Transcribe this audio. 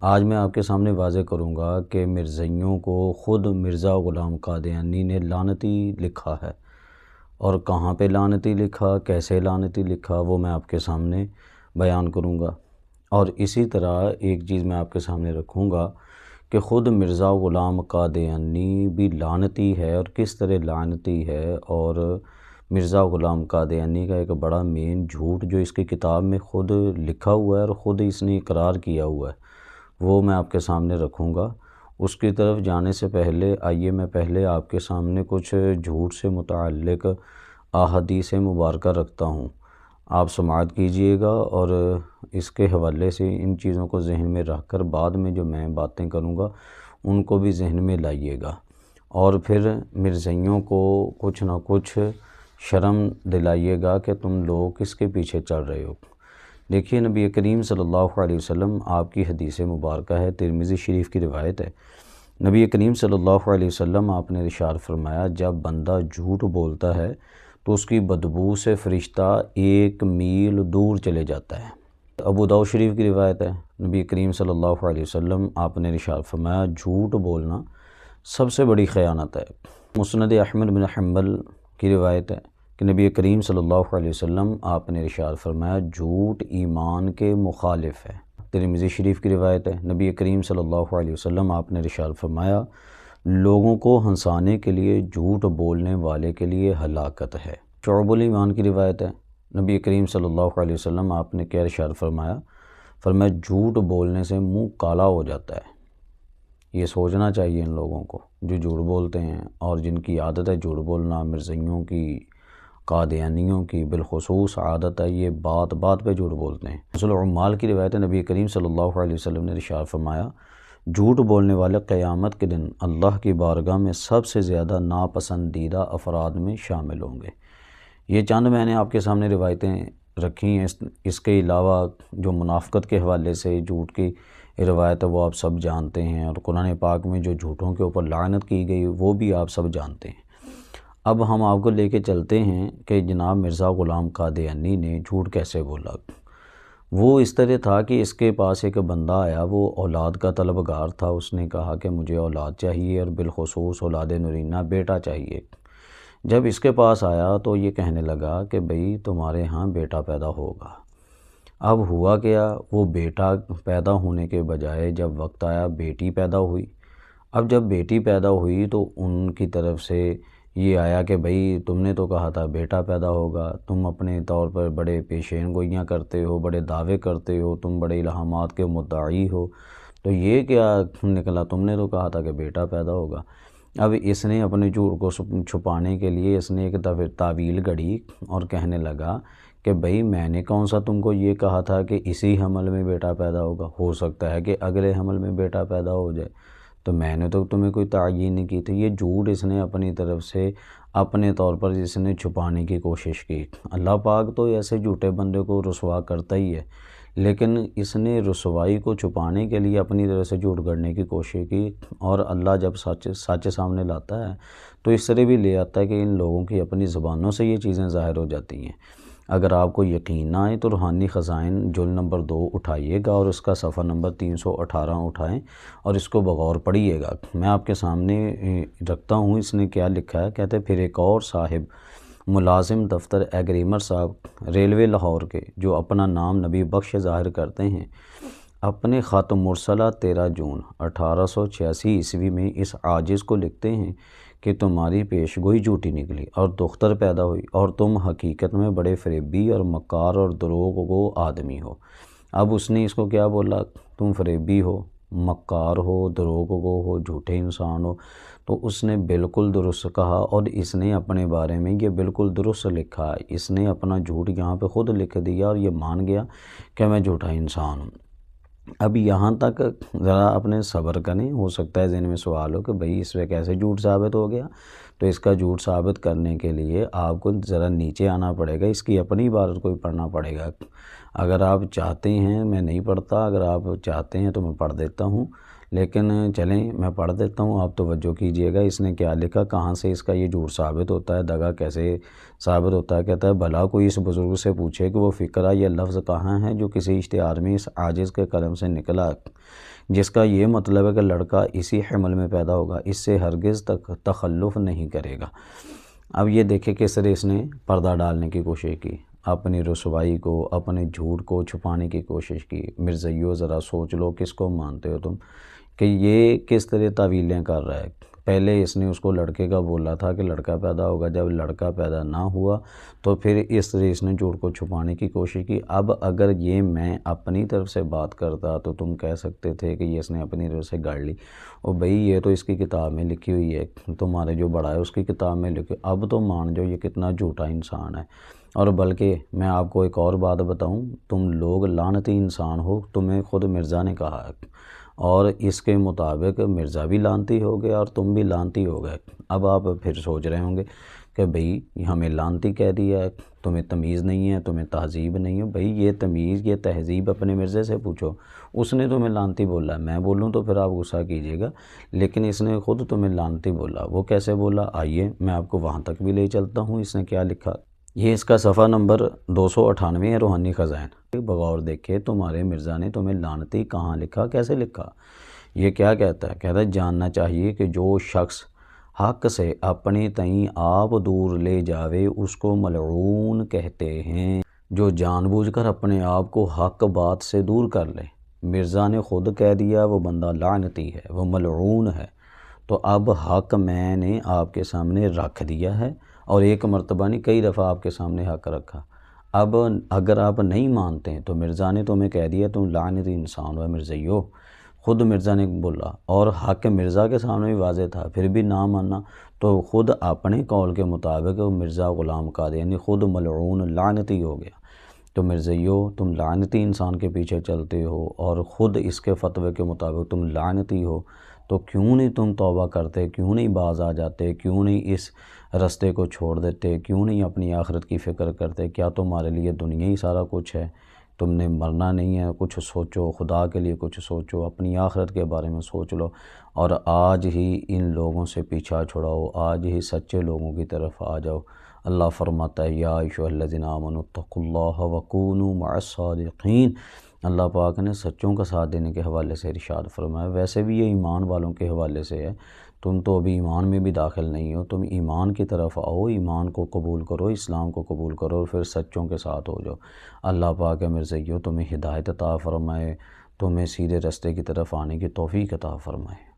آج میں آپ کے سامنے واضح کروں گا کہ مرزائیوں کو خود مرزا غلام قادیانی نے لعنتی لکھا ہے، اور کہاں پہ لعنتی لکھا، کیسے لعنتی لکھا، وہ میں آپ کے سامنے بیان کروں گا۔ اور اسی طرح ایک چیز میں آپ کے سامنے رکھوں گا کہ خود مرزا غلام قادیانی بھی لعنتی ہے، اور کس طرح لعنتی ہے، اور مرزا غلام قادیانی کا ایک بڑا مین جھوٹ جو اس کی کتاب میں خود لکھا ہوا ہے اور خود اس نے اقرار کیا ہوا ہے، وہ میں آپ کے سامنے رکھوں گا۔ اس کی طرف جانے سے پہلے آئیے میں پہلے آپ کے سامنے کچھ جھوٹ سے متعلق احادیث مبارکہ رکھتا ہوں، آپ سماعت کیجئے گا، اور اس کے حوالے سے ان چیزوں کو ذہن میں رکھ کر بعد میں جو میں باتیں کروں گا ان کو بھی ذہن میں لائیے گا، اور پھر مرزائیوں کو کچھ نہ کچھ شرم دلائیے گا کہ تم لوگ کس کے پیچھے چل رہے ہو۔ دیکھیے، نبی کریم صلی اللہ علیہ وسلم، آپ کی حدیث مبارکہ ہے، ترمذی شریف کی روایت ہے، نبی کریم صلی اللہ علیہ وسلم آپ نے ارشاد فرمایا، جب بندہ جھوٹ بولتا ہے تو اس کی بدبو سے فرشتہ 1 میل دور چلے جاتا ہے۔ ابو داؤد شریف کی روایت ہے، نبی کریم صلی اللہ علیہ وسلم آپ نے ارشاد فرمایا، جھوٹ بولنا سب سے بڑی خیانت ہے۔ مسند احمد بن حنبل کی روایت ہے کہ نبی کریم صلی اللہ علیہ وسلم آپ نے ارشاد فرمایا، جھوٹ ایمان کے مخالف ہے۔ ترمذی شریف کی روایت ہے، نبی کریم صلی اللہ علیہ وسلم آپ نے ارشاد فرمایا، لوگوں کو ہنسانے کے لیے جھوٹ بولنے والے کے لیے ہلاکت ہے۔ شعب الایمان کی روایت ہے، نبی کریم صلی اللہ علیہ وسلم آپ نے کیا ارشاد فرمایا، جھوٹ بولنے سے منہ کالا ہو جاتا ہے۔ یہ سوچنا چاہیے ان لوگوں کو جو جھوٹ بولتے ہیں اور جن کی عادت ہے جھوٹ بولنا، مرزائیوں کی، قادیانیوں کی بالخصوص عادت ہے، یہ بات بات پہ جھوٹ بولتے ہیں۔ رسول عمال کی روایت ہے، نبی کریم صلی اللہ علیہ وسلم نے ارشاد فرمایا، جھوٹ بولنے والے قیامت کے دن اللہ کی بارگاہ میں سب سے زیادہ ناپسندیدہ افراد میں شامل ہوں گے۔ یہ چند میں نے آپ کے سامنے روایتیں رکھی ہیں، اس کے علاوہ جو منافقت کے حوالے سے جھوٹ کی روایت ہے وہ آپ سب جانتے ہیں، اور قرآن پاک میں جو جھوٹوں کے اوپر لعنت کی گئی وہ بھی آپ سب جانتے ہیں۔ اب ہم آپ کو لے کے چلتے ہیں کہ جناب مرزا غلام قادیانی نے جھوٹ کیسے بولا۔ وہ اس طرح تھا کہ اس کے پاس ایک بندہ آیا، وہ اولاد کا طلبگار تھا، اس نے کہا کہ مجھے اولاد چاہیے، اور بالخصوص اولاد نرینہ بیٹا چاہیے۔ جب اس کے پاس آیا تو یہ کہنے لگا کہ بھئی تمہارے ہاں بیٹا پیدا ہوگا۔ اب ہوا کیا، وہ بیٹا پیدا ہونے کے بجائے جب وقت آیا بیٹی پیدا ہوئی۔ اب جب بیٹی پیدا ہوئی تو ان کی طرف سے یہ آیا کہ بھئی تم نے تو کہا تھا بیٹا پیدا ہوگا، تم اپنے طور پر بڑے پیشین گوئیاں کرتے ہو، بڑے دعوے کرتے ہو، تم بڑے الہامات کے مدعی ہو، تو یہ کیا نکلا، تم نے تو کہا تھا کہ بیٹا پیدا ہوگا۔ اب اس نے اپنے جھوٹ کو چھپانے کے لیے اس نے ایک تعویل گھڑی اور کہنے لگا کہ بھئی میں نے کون سا تم کو یہ کہا تھا کہ اسی حمل میں بیٹا پیدا ہوگا، ہو سکتا ہے کہ اگلے حمل میں بیٹا پیدا ہو جائے، تو میں نے تو تمہیں کوئی تعیین نہیں کی تھی۔ یہ جھوٹ اس نے اپنی طرف سے اپنے طور پر اس نے چھپانے کی کوشش کی۔ اللہ پاک تو ایسے جھوٹے بندے کو رسوا کرتا ہی ہے، لیکن اس نے رسوائی کو چھپانے کے لیے اپنی طرف سے جھوٹ گڑھنے کی کوشش کی، اور اللہ جب سچ سامنے لاتا ہے تو اس طرح بھی لے آتا ہے کہ ان لوگوں کی اپنی زبانوں سے یہ چیزیں ظاہر ہو جاتی ہیں۔ اگر آپ کو یقین نہ آئے تو روحانی خزائن جلد نمبر 2 اٹھائیے گا اور اس کا صفحہ نمبر 318 اٹھائیں اور اس کو بغور پڑھیے گا۔ میں آپ کے سامنے رکھتا ہوں اس نے کیا لکھا ہے۔ کہتے پھر ایک اور صاحب ملازم دفتر ایگریمر صاحب ریلوے لاہور کے، جو اپنا نام نبی بخش ظاہر کرتے ہیں، اپنے خط مرسلہ 13 جون 1886 عیسوی میں اس عاجز کو لکھتے ہیں کہ تمہاری پیش گوئی جھوٹی نکلی اور دختر پیدا ہوئی، اور تم حقیقت میں بڑے فریبی اور مکار اور دروغ گو آدمی ہو۔ اب اس نے اس کو کیا بولا، تم فریبی ہو، مکار ہو، دروغ گو ہو، جھوٹے انسان ہو، تو اس نے بالکل درست کہا، اور اس نے اپنے بارے میں یہ بالکل درست لکھا۔ اس نے اپنا جھوٹ یہاں پہ خود لکھ دیا اور یہ مان گیا کہ میں جھوٹا انسان ہوں۔ اب یہاں تک ذرا اپنے صبر کریں، ہو سکتا ہے ذہن میں سوال ہو کہ بھئی اس پہ کیسے جھوٹ ثابت ہو گیا، تو اس کا جھوٹ ثابت کرنے کے لیے آپ کو ذرا نیچے آنا پڑے گا، اس کی اپنی عبارت کو پڑھنا پڑے گا۔ اگر آپ چاہتے ہیں، میں نہیں پڑھتا، اگر آپ چاہتے ہیں تو میں پڑھ دیتا ہوں، لیکن چلیں میں پڑھ دیتا ہوں، آپ توجہ کیجئے گا اس نے کیا لکھا، کہاں سے اس کا یہ جھوٹ ثابت ہوتا ہے، دغا کیسے ثابت ہوتا ہے۔ کہتا ہے بھلا کوئی اس بزرگ سے پوچھے کہ وہ فقرہ یا لفظ کہاں ہے جو کسی اشتہار میں اس عاجز کے قلم سے نکلا۔ جس کا یہ مطلب ہے کہ لڑکا اسی حمل میں پیدا ہوگا، اس سے ہرگز تخلف نہیں کرے گا۔ اب یہ دیکھیں کس طرح اس نے پردہ ڈالنے کی کوشش کی، اپنی رسوائی کو، اپنے جھوٹ کو چھپانے کی کوشش کی۔ مرزائیو ذرا سوچ لو کس کو مانتے ہو تم، کہ یہ کس طرح تعویلیں کر رہا ہے۔ پہلے اس نے اس کو لڑکے کا بولا تھا کہ لڑکا پیدا ہوگا، جب لڑکا پیدا نہ ہوا تو پھر اس طرح اس نے جھوٹ کو چھپانے کی کوشش کی۔ اب اگر یہ میں اپنی طرف سے بات کرتا تو تم کہہ سکتے تھے کہ یہ اس نے اپنی طرف سے گاڑ لی، اور بھئی یہ تو اس کی کتاب میں لکھی ہوئی ہے، تمہارے جو بڑا ہے اس کی کتاب میں لکھی۔ اب تو مان جو یہ کتنا جھوٹا انسان ہے۔ اور بلکہ میں آپ کو ایک اور بات بتاؤں، تم لوگ لعنتی انسان ہو، تمہیں خود مرزا نے کہا ہے، اور اس کے مطابق مرزا بھی لعنتی ہو گیا اور تم بھی لعنتی ہو گئے۔ اب آپ پھر سوچ رہے ہوں گے کہ بھئی ہمیں لعنتی کہہ دیا ہے، تمہیں تمیز نہیں ہے، تمہیں تہذیب نہیں ہے۔ بھئی یہ تمیز یہ تہذیب اپنے مرزے سے پوچھو، اس نے تمہیں لعنتی بولا ہے۔ میں بولوں تو پھر آپ غصہ کیجیے گا، لیکن اس نے خود تمہیں لعنتی بولا۔ وہ کیسے بولا؟ آئیے میں آپ کو وہاں تک بھی لے چلتا ہوں۔ اس نے کیا لکھا، یہ اس کا صفحہ نمبر 298 ہے، روحانی خزائن۔ بغور دیکھے تمہارے مرزا نے تمہیں لعنتی کہاں لکھا، کیسے لکھا؟ یہ کیا کہتا ہے؟ کہتا ہے جاننا چاہیے کہ جو شخص حق سے اپنے تئیں آپ دور لے جاوے اس کو ملعون کہتے ہیں۔ جو جان بوجھ کر اپنے آپ کو حق بات سے دور کر لے، مرزا نے خود کہہ دیا وہ بندہ لعنتی ہے، وہ ملعون ہے۔ تو اب حق میں نے آپ کے سامنے رکھ دیا ہے، اور ایک مرتبہ نہیں کئی دفعہ آپ کے سامنے حق رکھا۔ اب اگر آپ نہیں مانتے تو مرزا نے تمہیں کہہ دیا تم لعنتی انسان ہو مرزائیو، خود مرزا نے بولا، اور حق مرزا کے سامنے بھی واضح تھا، پھر بھی نہ ماننا تو خود اپنے قول کے مطابق مرزا غلام قادیانی خود ملعون لعنتی ہو گیا۔ تو مرزائیو تم لعنتی انسان کے پیچھے چلتے ہو اور خود اس کے فتوے کے مطابق تم لعنتی ہو، تو کیوں نہیں تم توبہ کرتے، کیوں نہیں باز آ جاتے، کیوں نہیں اس رستے کو چھوڑ دیتے، کیوں نہیں اپنی آخرت کی فکر کرتے؟ کیا تمہارے لیے دنیا ہی سارا کچھ ہے؟ تم نے مرنا نہیں ہے، کچھ سوچو، خدا کے لیے کچھ سوچو، اپنی آخرت کے بارے میں سوچ لو، اور آج ہی ان لوگوں سے پیچھا چھڑاؤ، آج ہی سچے لوگوں کی طرف آ جاؤ۔ اللہ فرماتا ہے یا ایھا الذین آمنوا اتقوا اللہ وکونوا مع الصادقین۔ اللہ پاک نے سچوں کا ساتھ دینے کے حوالے سے ارشاد فرمایا۔ ویسے بھی یہ ایمان والوں کے حوالے سے ہے، تم تو ابھی ایمان میں بھی داخل نہیں ہو، تم ایمان کی طرف آؤ، ایمان کو قبول کرو، اسلام کو قبول کرو، اور پھر سچوں کے ساتھ ہو جاؤ۔ اللہ پاک مرزائیو تمہیں ہدایت عطا فرمائے، تمہیں سیدھے رستے کی طرف آنے کی توفیق عطا فرمائے۔